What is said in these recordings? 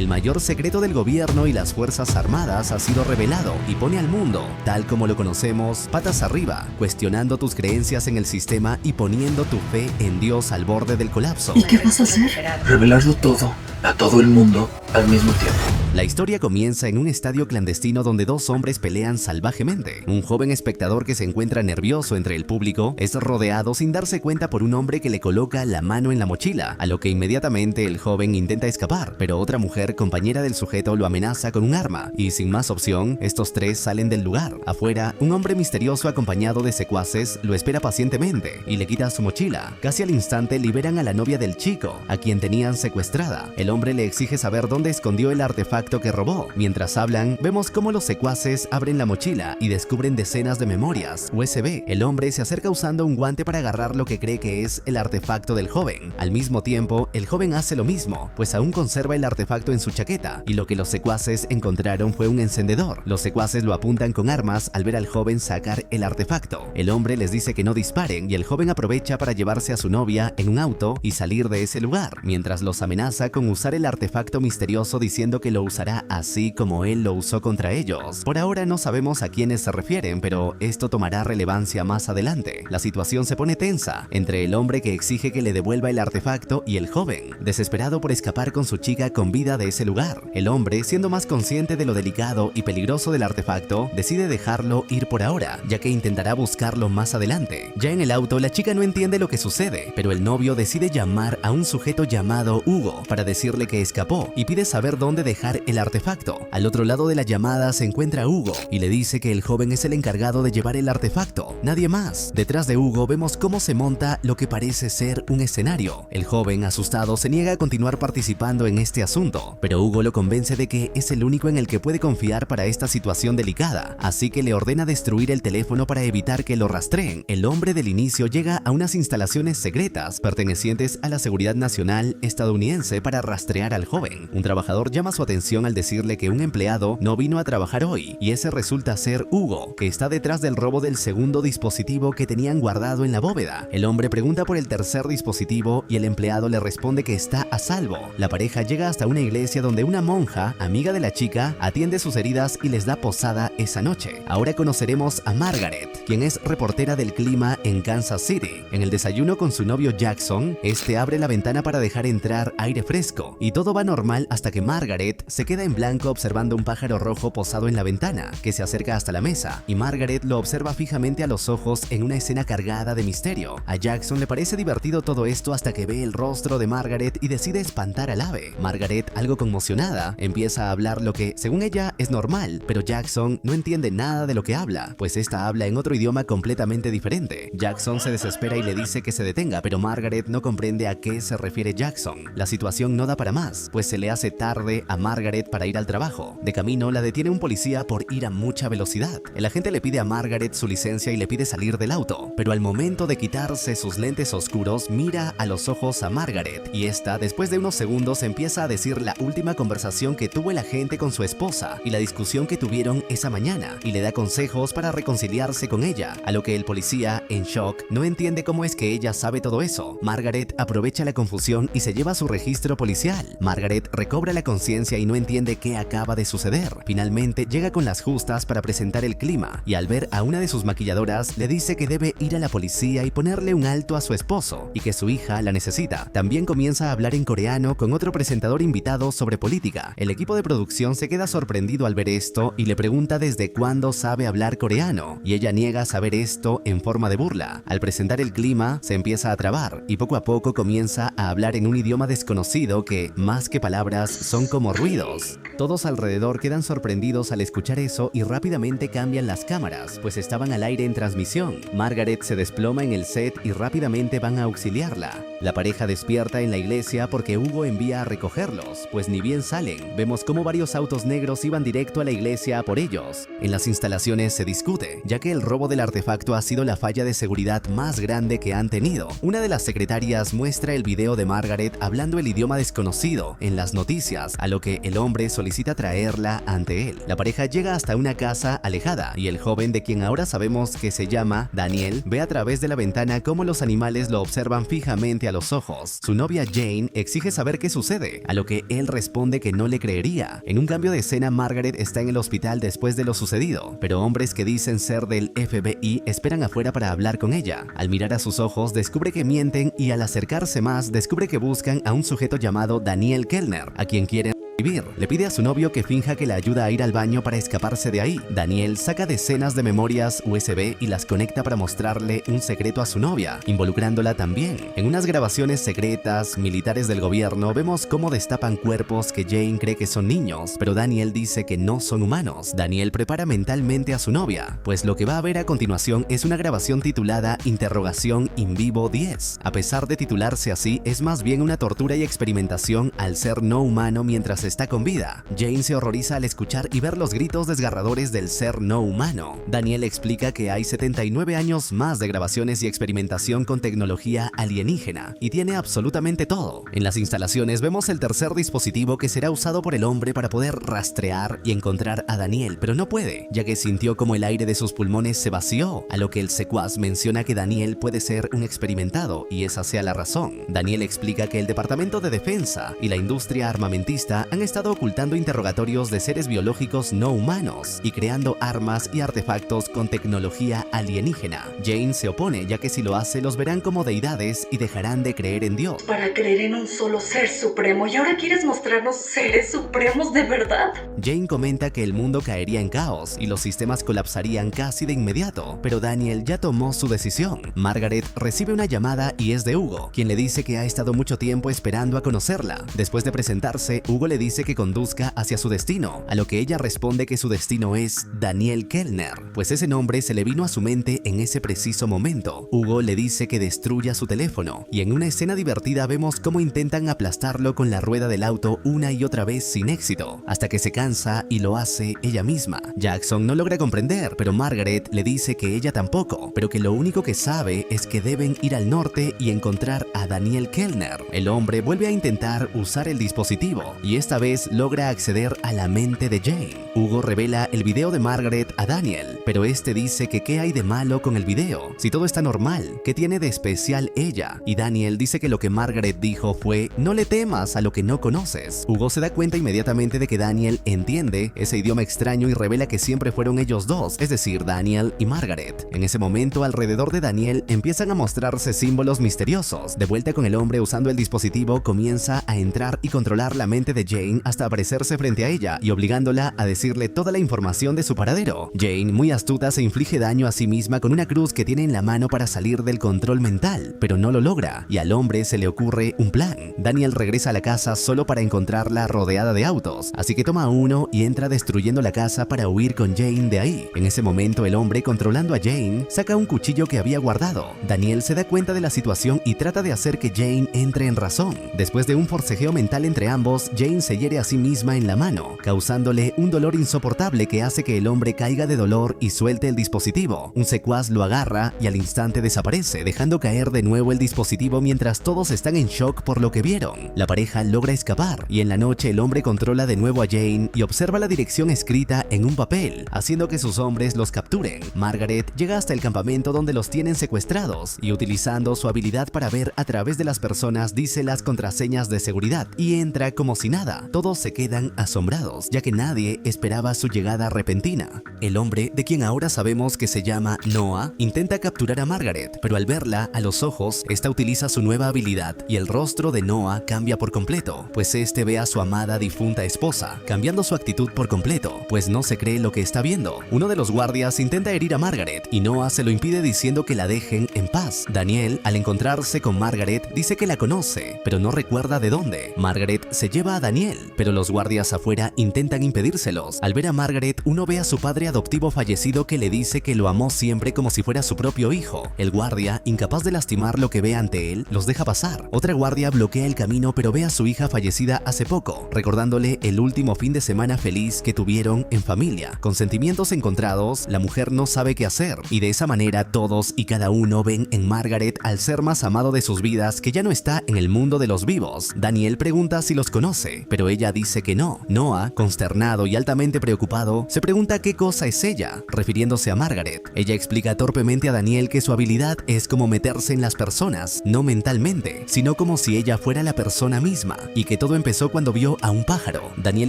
El mayor secreto del gobierno y las fuerzas armadas ha sido revelado y pone al mundo, tal como lo conocemos, patas arriba, cuestionando tus creencias en el sistema y poniendo tu fe en Dios al borde del colapso. ¿Y qué vas a hacer? Revelarlo todo, a todo el mundo, al mismo tiempo. La historia comienza en un estadio clandestino donde dos hombres pelean salvajemente. Un joven espectador que se encuentra nervioso entre el público es rodeado sin darse cuenta por un hombre que le coloca la mano en la mochila, a lo que inmediatamente el joven intenta escapar, pero otra mujer, compañera del sujeto, lo amenaza con un arma, y sin más opción, estos tres salen del lugar. Afuera, un hombre misterioso acompañado de secuaces lo espera pacientemente y le quita su mochila. Casi al instante liberan a la novia del chico, a quien tenían secuestrada. El hombre le exige saber dónde escondió el artefacto que robó. Mientras hablan, vemos cómo los secuaces abren la mochila y descubren decenas de memorias USB. El hombre se acerca usando un guante para agarrar lo que cree que es el artefacto del joven. Al mismo tiempo, el joven hace lo mismo, pues aún conserva el artefacto en su chaqueta, y lo que los secuaces encontraron fue un encendedor. Los secuaces lo apuntan con armas al ver al joven sacar el artefacto. El hombre les dice que no disparen y el joven aprovecha para llevarse a su novia en un auto y salir de ese lugar, mientras los amenaza con usar el artefacto misterioso diciendo que lo usará así como él lo usó contra ellos. Por ahora no sabemos a quiénes se refieren, pero esto tomará relevancia más adelante. La situación se pone tensa entre el hombre que exige que le devuelva el artefacto y el joven, desesperado por escapar con su chica con vida de ese lugar. El hombre, siendo más consciente de lo delicado y peligroso del artefacto, decide dejarlo ir por ahora, ya que intentará buscarlo más adelante. Ya en el auto, la chica no entiende lo que sucede, pero el novio decide llamar a un sujeto llamado Hugo para decirle que escapó y pide saber dónde dejar el artefacto. Al otro lado de la llamada se encuentra Hugo y le dice que el joven es el encargado de llevar el artefacto, nadie más. Detrás de Hugo vemos cómo se monta lo que parece ser un escenario. El joven, asustado, se niega a continuar participando en este asunto, pero Hugo lo convence de que es el único en el que puede confiar para esta situación delicada, así que le ordena destruir el teléfono para evitar que lo rastreen. El hombre del inicio llega a unas instalaciones secretas pertenecientes a la Seguridad Nacional estadounidense para rastrear al joven. Un trabajador llama su atención al decirle que un empleado no vino a trabajar hoy, y ese resulta ser Hugo, que está detrás del robo del segundo dispositivo que tenían guardado en la bóveda. El hombre pregunta por el tercer dispositivo y el empleado le responde que está a salvo. La pareja llega hasta una iglesia donde una monja, amiga de la chica, atiende sus heridas y les da posada esa noche. Ahora conoceremos a Margaret, quien es reportera del clima en Kansas City. En el desayuno con su novio Jackson, este abre la ventana para dejar entrar aire fresco, y todo va normal hasta que Margaret se queda en blanco observando un pájaro rojo posado en la ventana, que se acerca hasta la mesa, y Margaret lo observa fijamente a los ojos en una escena cargada de misterio. A Jackson le parece divertido todo esto hasta que ve el rostro de Margaret y decide espantar al ave. Margaret, algo conmocionada, empieza a hablar lo que, según ella, es normal, pero Jackson no entiende nada de lo que habla, pues esta habla en otro idioma completamente diferente. Jackson se desespera y le dice que se detenga, pero Margaret no comprende a qué se refiere Jackson. La situación no da para más, pues se le hace tarde a Margaret para ir al trabajo. De camino, la detiene un policía por ir a mucha velocidad. El agente le pide a Margaret su licencia y le pide salir del auto, pero al momento de quitarse sus lentes oscuros, mira a los ojos a Margaret, y esta, después de unos segundos, empieza a decir la última conversación que tuvo el agente con su esposa y la discusión que tuvieron esa mañana, y le da consejos para reconciliarse con ella, a lo que el policía, en shock, no entiende cómo es que ella sabe todo eso. Margaret aprovecha la confusión y se lleva su registro policial. Margaret recobra la conciencia y no entiende qué acaba de suceder. Finalmente llega con las justas para presentar el clima, y al ver a una de sus maquilladoras le dice que debe ir a la policía y ponerle un alto a su esposo y que su hija la necesita. También comienza a hablar en coreano con otro presentador invitado sobre política. El equipo de producción se queda sorprendido al ver esto y le pregunta desde cuándo sabe hablar coreano, y ella niega saber esto en forma de burla. Al presentar el clima se empieza a trabar y poco a poco comienza a hablar en un idioma desconocido que, más que palabras, son como ruidos. Todos alrededor quedan sorprendidos al escuchar eso y rápidamente cambian las cámaras, pues estaban al aire en transmisión. Margaret se desploma en el set y rápidamente van a auxiliarla. La pareja despierta en la iglesia porque Hugo envía a recogerlos, pues ni bien salen, vemos cómo varios autos negros iban directo a la iglesia a por ellos. En las instalaciones se discute, ya que el robo del artefacto ha sido la falla de seguridad más grande que han tenido. Una de las secretarias muestra el video de Margaret hablando el idioma desconocido en las noticias, a lo que el hombre solicita traerla ante él. La pareja llega hasta una casa alejada y el joven, de quien ahora sabemos que se llama Daniel, ve a través de la ventana cómo los animales lo observan fijamente a los ojos. Su novia Jane exige saber qué sucede, a lo que él responde que no le creería. En un cambio de escena, Margaret está en el hospital después de lo sucedido, pero hombres que dicen ser del FBI esperan afuera para hablar con ella. Al mirar a sus ojos, descubre que mienten y al acercarse más, descubre que buscan a un sujeto llamado Daniel Kellner, a quien quieren vivir. Le pide a su novio que finja que le ayuda a ir al baño para escaparse de ahí. Daniel saca decenas de memorias USB y las conecta para mostrarle un secreto a su novia, involucrándola también. En unas grabaciones secretas, militares del gobierno, vemos cómo destapan cuerpos que Jane cree que son niños, pero Daniel dice que no son humanos. Daniel prepara mentalmente a su novia, pues lo que va a ver a continuación es una grabación titulada Interrogación in vivo 10. A pesar de titularse así, es más bien una tortura y experimentación al ser no humano mientras está con vida. Jane se horroriza al escuchar y ver los gritos desgarradores del ser no humano. Daniel explica que hay 79 años más de grabaciones y experimentación con tecnología alienígena, y tiene absolutamente todo. En las instalaciones vemos el tercer dispositivo que será usado por el hombre para poder rastrear y encontrar a Daniel, pero no puede, ya que sintió como el aire de sus pulmones se vació, a lo que el secuaz menciona que Daniel puede ser un experimentado, y esa sea la razón. Daniel explica que el Departamento de Defensa y la industria armamentista han estado ocultando interrogatorios de seres biológicos no humanos y creando armas y artefactos con tecnología alienígena. Jane se opone, ya que si lo hace los verán como deidades y dejarán de creer en Dios. Para creer en un solo ser supremo, ¿y ahora quieres mostrarnos seres supremos de verdad? Jane comenta que el mundo caería en caos y los sistemas colapsarían casi de inmediato, pero Daniel ya tomó su decisión. Margaret recibe una llamada y es de Hugo, quien le dice que ha estado mucho tiempo esperando a conocerla. Después de presentarse, Hugo le dice que conduzca hacia su destino, a lo que ella responde que su destino es Daniel Kellner, pues ese nombre se le vino a su mente en ese preciso momento. Hugo le dice que destruya su teléfono, y en una escena divertida vemos cómo intentan aplastarlo con la rueda del auto una y otra vez sin éxito, hasta que se cansa y lo hace ella misma. Jackson no logra comprender, pero Margaret le dice que ella tampoco, pero que lo único que sabe es que deben ir al norte y encontrar a Daniel Kellner. El hombre vuelve a intentar usar el dispositivo, y esta vez logra acceder a la mente de Jane. Hugo revela el video de Margaret a Daniel, pero este dice que qué hay de malo con el video, si todo está normal, ¿qué tiene de especial ella? Y Daniel dice que lo que Margaret dijo fue: no le temas a lo que no conoces. Hugo se da cuenta inmediatamente de que Daniel entiende ese idioma extraño y revela que siempre fueron ellos dos, es decir, Daniel y Margaret. En ese momento, alrededor de Daniel empiezan a mostrarse símbolos misteriosos. De vuelta con el hombre usando el dispositivo, comienza a entrar y controlar la mente de Jane hasta aparecerse frente a ella y obligándola a decirle toda la información de su paradero. Jane, muy astuta, se inflige daño a sí misma con una cruz que tiene en la mano para salir del control mental, pero no lo logra, y al hombre se le ocurre un plan. Daniel regresa a la casa solo para encontrarla rodeada de autos, así que toma uno y entra destruyendo la casa para huir con Jane de ahí. En ese momento, el hombre, controlando a Jane, saca un cuchillo que había guardado. Daniel se da cuenta de la situación y trata de hacer que Jane entre en razón. Después de un forcejeo mental entre ambos, Jane se hiere a sí misma en la mano, causándole un dolor insoportable que hace que el hombre caiga de dolor y suelte el dispositivo. Un secuaz lo agarra y al instante desaparece, dejando caer de nuevo el dispositivo mientras todos están en shock por lo que vieron. La pareja logra escapar y en la noche el hombre controla de nuevo a Jane y observa la dirección escrita en un papel, haciendo que sus hombres los capturen. Margaret llega hasta el campamento donde los tienen secuestrados y, utilizando su habilidad para ver a través de las personas, dice las contraseñas de seguridad y entra como si nada. Todos se quedan asombrados, ya que nadie esperaba su llegada repentina. El hombre, de quien ahora sabemos que se llama Noah, intenta capturar a Margaret, pero al verla a los ojos, esta utiliza su nueva habilidad y el rostro de Noah cambia por completo, pues este ve a su amada difunta esposa, cambiando su actitud por completo, pues no se cree lo que está viendo. Uno de los guardias intenta herir a Margaret y Noah se lo impide diciendo que la dejen en paz. Daniel, al encontrarse con Margaret, dice que la conoce, pero no recuerda de dónde. Margaret se lleva a Daniel, pero los guardias afuera intentan impedírselos. Al ver a Margaret, uno ve a su padre adoptivo fallecido que le dice que lo amó siempre como si fuera su propio hijo. El guardia, incapaz de lastimar lo que ve ante él, los deja pasar. Otra guardia bloquea el camino, pero ve a su hija fallecida hace poco, recordándole el último fin de semana feliz que tuvieron en familia. Con sentimientos encontrados, la mujer no sabe qué hacer, y de esa manera todos y cada uno ven en Margaret al ser más amado de sus vidas, que ya no está en el mundo de los vivos. Daniel pregunta si los conoce, pero pero ella dice que no. Noah, consternado y altamente preocupado, se pregunta qué cosa es ella, refiriéndose a Margaret. Ella explica torpemente a Daniel que su habilidad es como meterse en las personas, no mentalmente, sino como si ella fuera la persona misma, y que todo empezó cuando vio a un pájaro. Daniel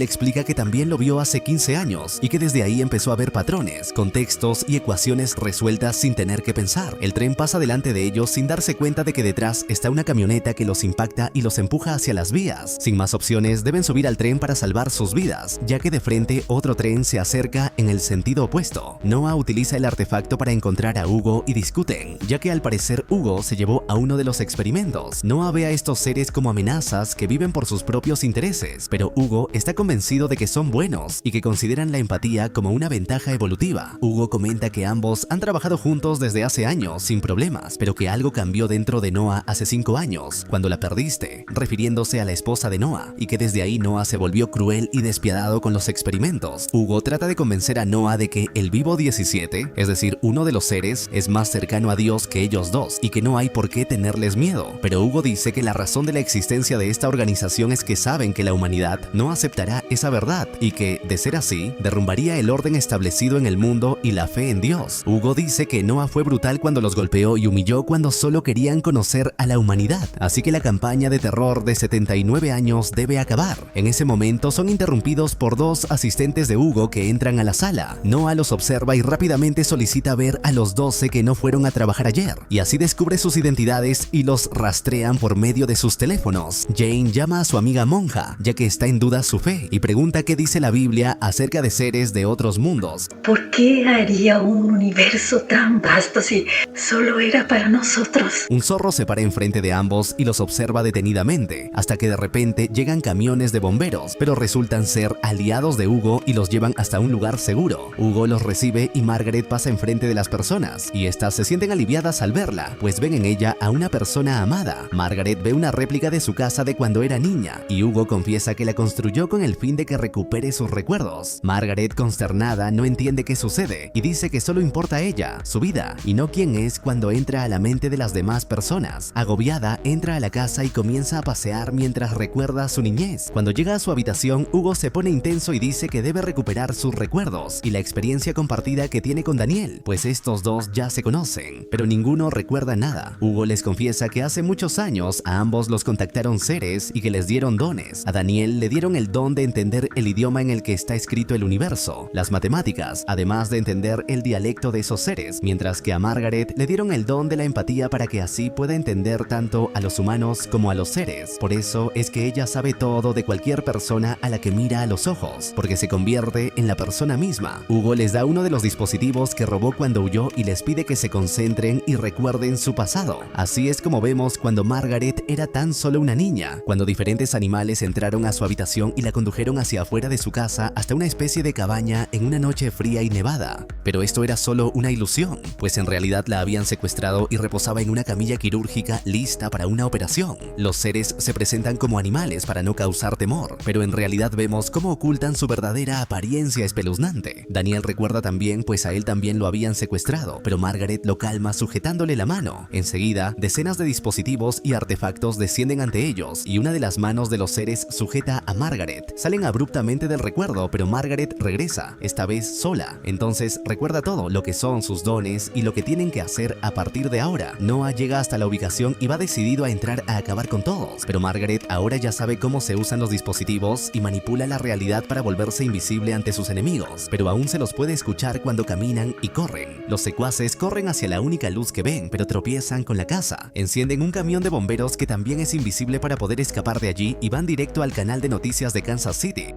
explica que también lo vio hace 15 años y que desde ahí empezó a ver patrones, contextos y ecuaciones resueltas sin tener que pensar. El tren pasa delante de ellos sin darse cuenta de que detrás está una camioneta que los impacta y los empuja hacia las vías. Sin más opciones, deben subir al tren para salvar sus vidas, ya que de frente otro tren se acerca en el sentido opuesto. Noah utiliza el artefacto para encontrar a Hugo y discuten, ya que al parecer Hugo se llevó a uno de los experimentos. Noah ve a estos seres como amenazas que viven por sus propios intereses, pero Hugo está convencido de que son buenos y que consideran la empatía como una ventaja evolutiva. Hugo comenta que ambos han trabajado juntos desde hace años sin problemas, pero que algo cambió dentro de Noah hace 5 años, cuando la perdiste, refiriéndose a la esposa de Noah, y que desde ahí Noah se volvió cruel y despiadado con los experimentos. Hugo trata de convencer a Noah de que el Vivo 17, es decir, uno de los seres, es más cercano a Dios que ellos dos y que no hay por qué tenerles miedo. Pero Hugo dice que la razón de la existencia de esta organización es que saben que la humanidad no aceptará esa verdad y que, de ser así, derrumbaría el orden establecido en el mundo y la fe en Dios. Hugo dice que Noah fue brutal cuando los golpeó y humilló cuando solo querían conocer a la humanidad, así que la campaña de terror de 79 años debe acabar. En ese momento son interrumpidos por 2 asistentes de Hugo que entran a la sala. Noah los observa y rápidamente solicita ver a los 12 que no fueron a trabajar ayer, y así descubre sus identidades y los rastrean por medio de sus teléfonos. Jane llama a su amiga monja, ya que está en duda su fe, y pregunta qué dice la Biblia acerca de seres de otros mundos. ¿Por qué haría un universo tan vasto si solo era para nosotros? Un zorro se para enfrente de ambos y los observa detenidamente, hasta que de repente llegan camiones de bomberos, pero resultan ser aliados de Hugo y los llevan hasta un lugar seguro. Hugo los recibe y Margaret pasa enfrente de las personas, y estas se sienten aliviadas al verla, pues ven en ella a una persona amada. Margaret ve una réplica de su casa de cuando era niña, y Hugo confiesa que la construyó con el fin de que recupere sus recuerdos. Margaret, consternada, no entiende qué sucede, y dice que solo importa ella, su vida, y no quién es cuando entra a la mente de las demás personas. Agobiada, entra a la casa y comienza a pasear mientras recuerda su niñez. Cuando llega a su habitación, Hugo se pone intenso y dice que debe recuperar sus recuerdos y la experiencia compartida que tiene con Daniel, pues estos dos ya se conocen, pero ninguno recuerda nada. Hugo les confiesa que hace muchos años a ambos los contactaron seres y que les dieron dones. A Daniel le dieron el don de entender el idioma en el que está escrito el universo, las matemáticas, además de entender el dialecto de esos seres, mientras que a Margaret le dieron el don de la empatía para que así pueda entender tanto a los humanos como a los seres. Por eso es que ella sabe todo de cualquier persona a la que mira a los ojos, porque se convierte en la persona misma. Hugo les da uno de los dispositivos que robó cuando huyó y les pide que se concentren y recuerden su pasado. Así es como vemos cuando Margaret era tan solo una niña, cuando diferentes animales entraron a su habitación y la condujeron hacia afuera de su casa hasta una especie de cabaña en una noche fría y nevada. Pero esto era solo una ilusión, pues en realidad la habían secuestrado y reposaba en una camilla quirúrgica lista para una operación. Los seres se presentan como animales para no causar temor, pero en realidad vemos cómo ocultan su verdadera apariencia espeluznante. Daniel recuerda también, pues a él también lo habían secuestrado, pero Margaret lo calma sujetándole la mano. Enseguida, decenas de dispositivos y artefactos descienden ante ellos y una de las manos de los seres sujeta a Margaret. Salen abruptamente del recuerdo, pero Margaret regresa, esta vez sola. Entonces recuerda todo lo que son sus dones y lo que tienen que hacer a partir de ahora. Noah llega hasta la ubicación y va decidido a entrar a acabar con todos, pero Margaret ahora ya sabe cómo se usan los dispositivos y manipula la realidad para volverse invisible ante sus enemigos, pero aún se los puede escuchar cuando caminan y corren. Los secuaces corren hacia la única luz que ven, pero tropiezan con la casa. Encienden un camión de bomberos que también es invisible para poder escapar de allí y van directo al canal de noticias de Kansas City.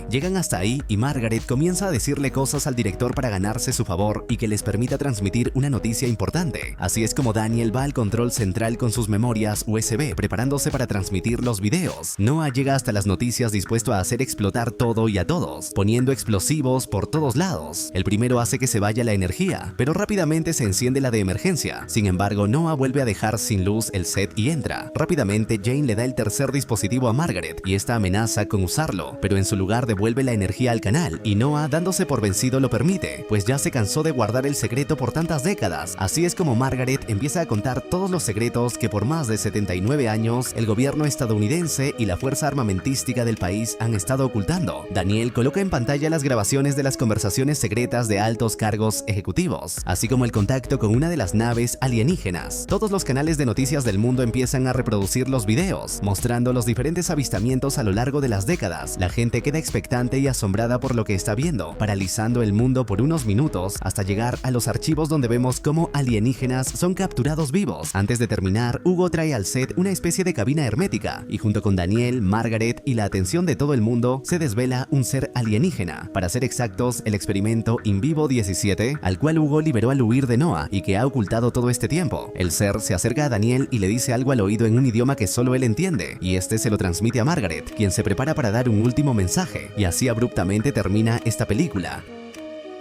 Llegan hasta ahí y Margaret comienza a decirle cosas al director para ganarse su favor y que les permita transmitir una noticia importante. Así es como Daniel va al control central con sus memorias USB, preparándose para transmitir los videos. Noah llega hasta las noticias dispuesto a hacer explotar todo y a todos, poniendo explosivos por todos lados. El primero hace que se vaya la energía, pero rápidamente se enciende la de emergencia. Sin embargo, Noah vuelve a dejar sin luz el set y entra. Rápidamente Jane le da el tercer dispositivo a Margaret y esta amenaza con usarlo, pero en su lugar de devuelve la energía al canal y Noah, dándose por vencido, lo permite, pues ya se cansó de guardar el secreto por tantas décadas. Así es como Margaret empieza a contar todos los secretos que por más de 79 años el gobierno estadounidense y la fuerza armamentística del país han estado ocultando. Daniel coloca en pantalla las grabaciones de las conversaciones secretas de altos cargos ejecutivos, así como el contacto con una de las naves alienígenas. Todos los canales de noticias del mundo empiezan a reproducir los videos, mostrando los diferentes avistamientos a lo largo de las décadas. La gente queda expectante y asombrada por lo que está viendo, paralizando el mundo por unos minutos hasta llegar a los archivos donde vemos cómo alienígenas son capturados vivos. Antes de terminar, Hugo trae al set una especie de cabina hermética y junto con Daniel, Margaret y la atención de todo el mundo se desvela un ser alienígena. Para ser exactos, el experimento In Vivo 17, al cual Hugo liberó al huir de Noah y que ha ocultado todo este tiempo. El ser se acerca a Daniel y le dice algo al oído en un idioma que solo él entiende, y este se lo transmite a Margaret, quien se prepara para dar un último mensaje, y así abruptamente termina esta película.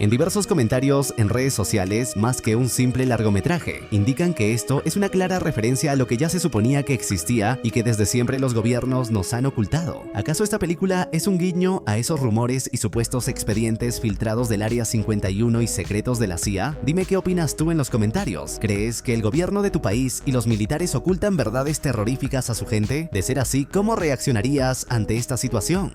En diversos comentarios en redes sociales, más que un simple largometraje, indican que esto es una clara referencia a lo que ya se suponía que existía y que desde siempre los gobiernos nos han ocultado. ¿Acaso esta película es un guiño a esos rumores y supuestos expedientes filtrados del Área 51 y secretos de la CIA? Dime qué opinas tú en los comentarios. ¿Crees que el gobierno de tu país y los militares ocultan verdades terroríficas a su gente? De ser así, ¿cómo reaccionarías ante esta situación?